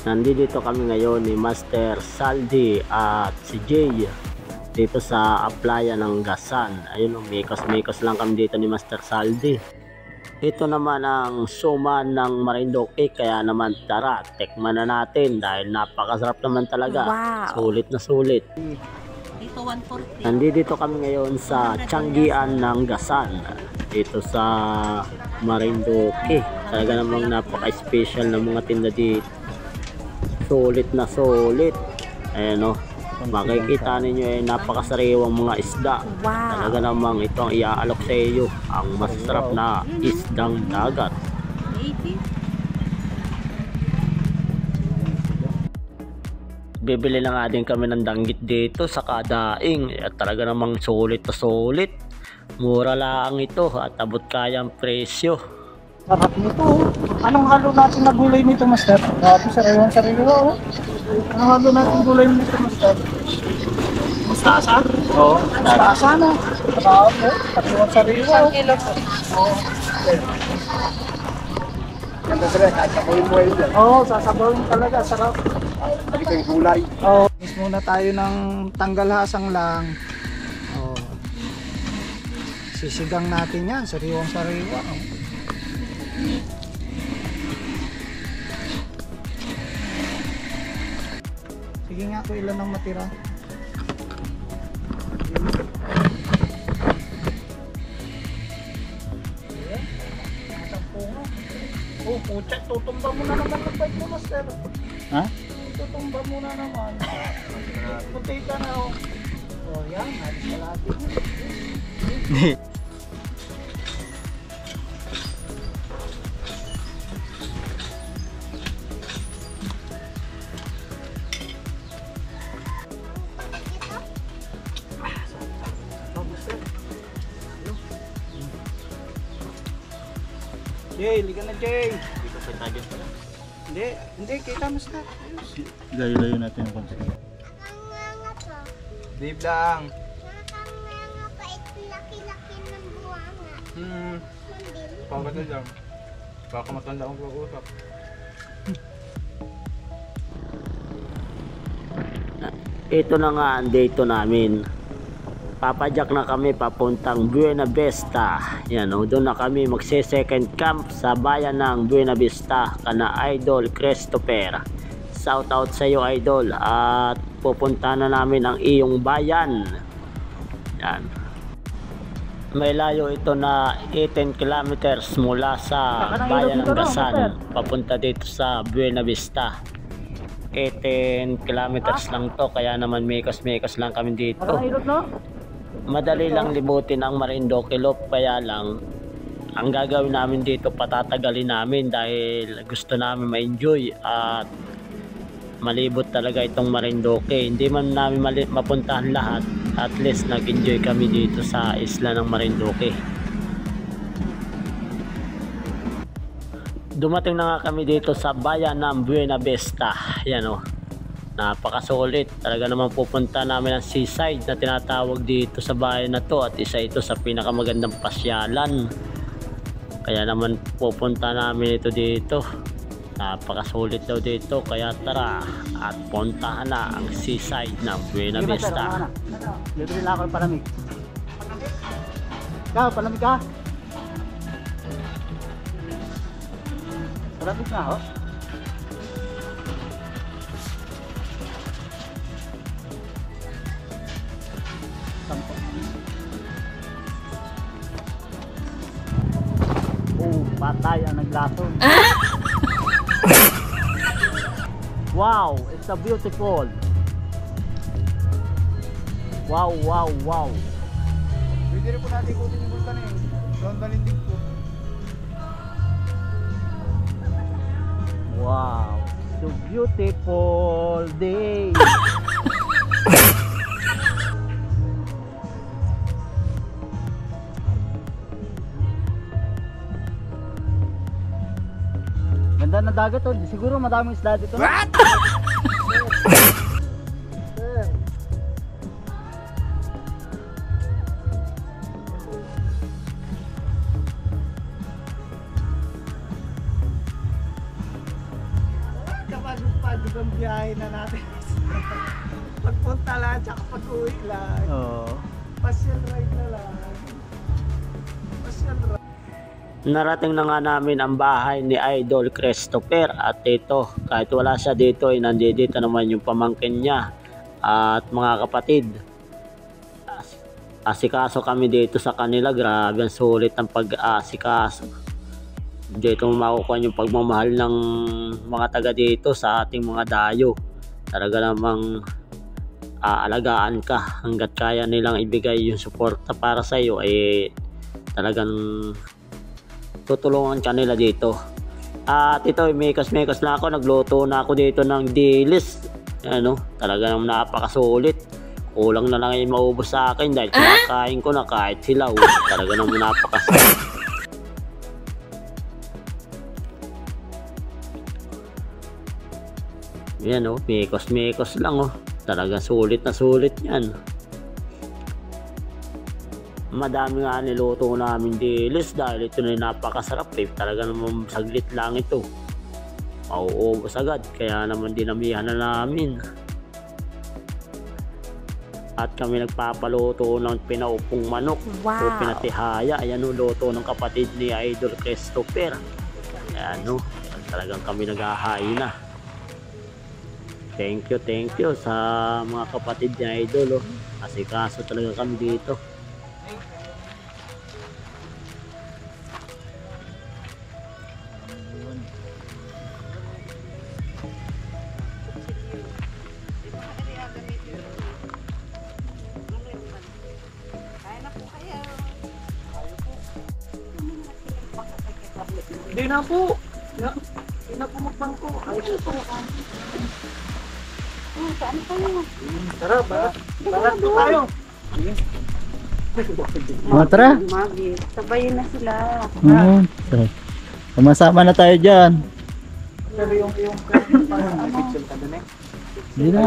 Nandito kami ngayon ni Master Saldi at si Jay dito sa playa ng Gasan. Ayun, mikos-mikos lang kami dito ni Master Saldi. Ito naman ang suman ng Marindoque, kaya naman tara, tikman na natin dahil napakasarap naman talaga. Wow. Sulit na sulit. Dito 140. Nandito kami ngayon sa Tianggian ng Gasan, dito sa Marindoque. Talaga namang napaka-special ng mga tinda dito. Sulit na sulit. Ayan o, makikita ninyo ay napakasariwang mga isda. Wow. Talaga namang ito ang iaalok sa iyo, ang masarap na isdang dagat. 80. Bibili na nga din kami ng danggit dito sa kadaing. At talaga namang sulit na sulit. Mura lang ito at abot kayang presyo. Sarap nito. Anong halo natin na gulay nito, Master? Grabe, sariwang sariwa. Anong halo natin gulay nito, Master? Mustasa? Oo. Mustasa na. Grabe, sariwang sariwa. Kilo po. Oo, sasabawin talaga. Sarap. Balik yung gulay. Oo. Miss muna tayo ng tanggalhasang lang. Oo. Sisigang natin yan. Sariwang sariwa. Sige nga kung ilan ang matira. Oh, pucha, tutumba mo na naman ng bike mo, Master. Ha? Tutumba mo na naman. Puti ka na, oh. Oh, yan, halos kalati. Jay, liga na Jay. Hindi ko sa target pala. Hindi, kita mas na. Layo-layo natin ang konti. Deep lang. Laki-laki ng buwanga. Pagkat na dyan. Baka matanda akong pag-usap. Ito na nga ang date namin. Papadyak na kami papuntang Buena Vista. Yan, doon na kami magse-second camp sa bayan ng Buena Vista kana Idol Christopher. Shout out sa iyo, Idol, at pupunta na namin ang iyong bayan. Yan. May layo ito na 18 kilometers mula sa bayan ng Gasan papunta dito sa Buena Vista. 18 kilometers lang to, kaya naman mikos-mikos lang kami dito. Madali lang libutin ang Marindoque Loop, kaya lang ang gagawin namin dito, patatagalin namin dahil gusto namin ma-enjoy at malibot talaga itong Marindoque. Hindi man namin mapuntahan lahat, at least nag-enjoy kami dito sa isla ng Marindoque. Dumating na nga kami dito sa bayan ng Buena Vista. Yan o, napakasulit. Talaga naman pupunta namin ang seaside na tinatawag dito sa bayan na to, at isa ito sa pinakamagandang pasyalan. Kaya naman pupunta namin ito dito. Napakasulit daw dito, kaya tara at puntahan na ang seaside ng Buena Vista. Libre lang ako yung palamig. Ikaw, palamig ka? Palamig na ako? Oh, patay ang naglason. Wow, it's a beautiful. Wow, wow, wow. Pwede rin po natin ikutin yung bulkan eh. Doon balindig po. Wow, so beautiful day. Ganda na dagat oh. Siguro madaming isda dito. What? Kapag hanggang biyahe na natin. Pagpunta lang, tsaka pag-uwi lang. Oo. Pasyal ride na lang. Pasyal ride. Narating na nga namin ang bahay ni Idol Christopher at ito, kahit wala siya dito ay nandito naman yung pamangkin niya at mga kapatid. Asikaso kami dito sa kanila, grabe ang sulit ang pag-asikaso. Dito makukuha yung pagmamahal ng mga taga dito sa ating mga dayo. Talaga namang aalagaan ka hanggat kaya nilang ibigay yung suporta para sa iyo, eh talagang tutulungan ka nila dito. At ito, mekas lang ako, nagluto na ako dito ng dilis. Ano, talaga namang napakasulit. Kulang na lang yung maubos sa akin dahil kinakain ko na kahit hilaw. Talaga namang napakasulit. Yan oh, mekos lang oh. Talaga sulit na sulit yan. Madami nga niluto namin dilis dahil ito na napakasarap eh. Talaga naman saglit lang ito. Mauubos agad, kaya naman dinamihan na namin. At kami nagpapaluto ng pinaupong manok o pinatihaya. Ayan o, luto ng kapatid ni Idol Christopher. Ayan o, talagang kami naghahain na. Thank you sa mga kapatid ni Idol oh. Kasi kaso talaga kami dito. Hindi na po. Hindi na po magbangko. Ayun po. Saan kayo? Tara ba? Tara po tayo. Tara. Magi, sabayin na sila. Sumasama na tayo dyan. Pero yung parang picture ka dun eh. Hindi na.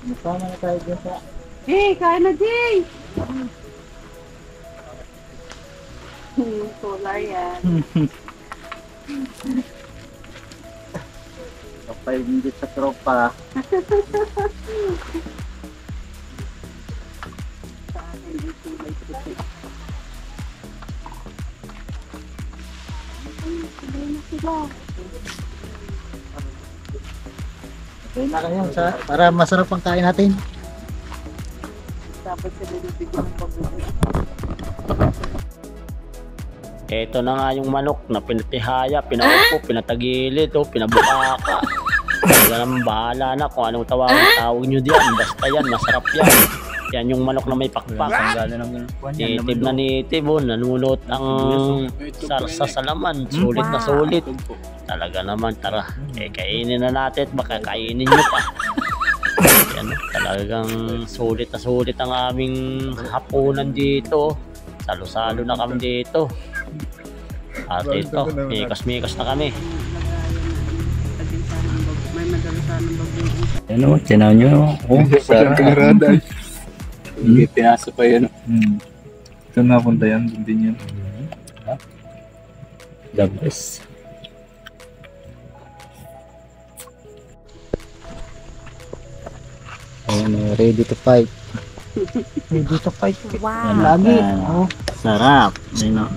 Sumasama na tayo dyan sa... Jay, kain na Jay! Solar yan. Kapay hindi sa tropa. Okay na kayo para masarap ang kain natin. Dapat sila bibigyan ng pagbubuhay. Ito na nga yung manok na pinatihaya, pinaupo, pinatagilid, oh, pinabukaka. Talaga naman bahala na kung anong tawag nyo diyan. Basta yan, masarap yan. Yan yung manok na may pakpak. Nitib na nitib, oh, nanunot ang sarsa sa laman. Sulit na sulit. Talaga naman, tara. Kainin na natin at baka kainin nyo pa. Yan, talagang sulit na sulit ang aming hapunan dito. Salo-salo na kami dito. At ito, mikas na kami. May madalasan ng bagyo. Ano, tinaw nyo. Oh, sarap. Hindi, pinasa pa yan. Ito nga punta yan, din yan. The best. Ayan, ready to fight. Ready to fight. Wow. Lagi. Oh. Sarap. Ayun, oh.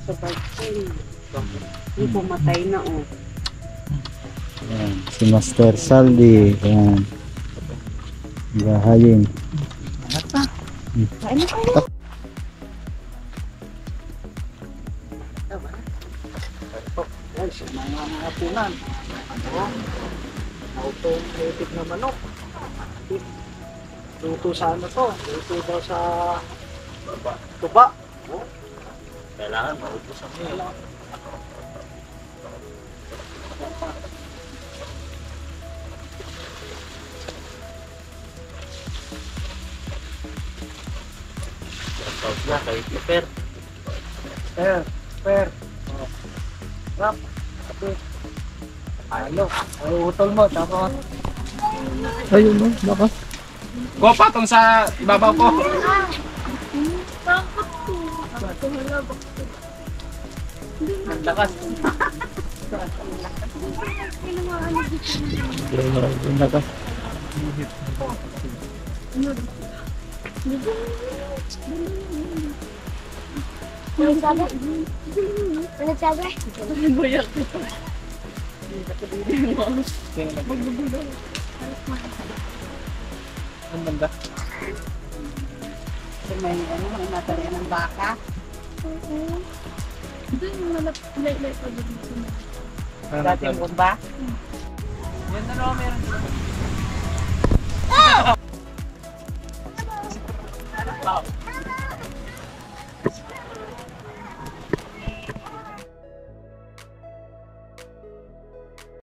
Sa bagyo. Hindi pumatay na oh. Ayan, si Master Saldi. Ayan. Bahayin. Kain na kayo. Guys, mga hapunan. Automatic na manok. Luto sa ano to? Luto daw sa tuba. Kailangan maubos ang meal. Shoutout na kay Pepper. Per. Rap. Ano? Ay, utol mo. Tapos. Ayun mo, baka. Go patong sa ibabaw ko. Ang lakas. Ang lakas. Ano sabi? Ano sabi? Ang banda. May ano, may natarian ng baka. Dating bumba. Yan na naman meron dito.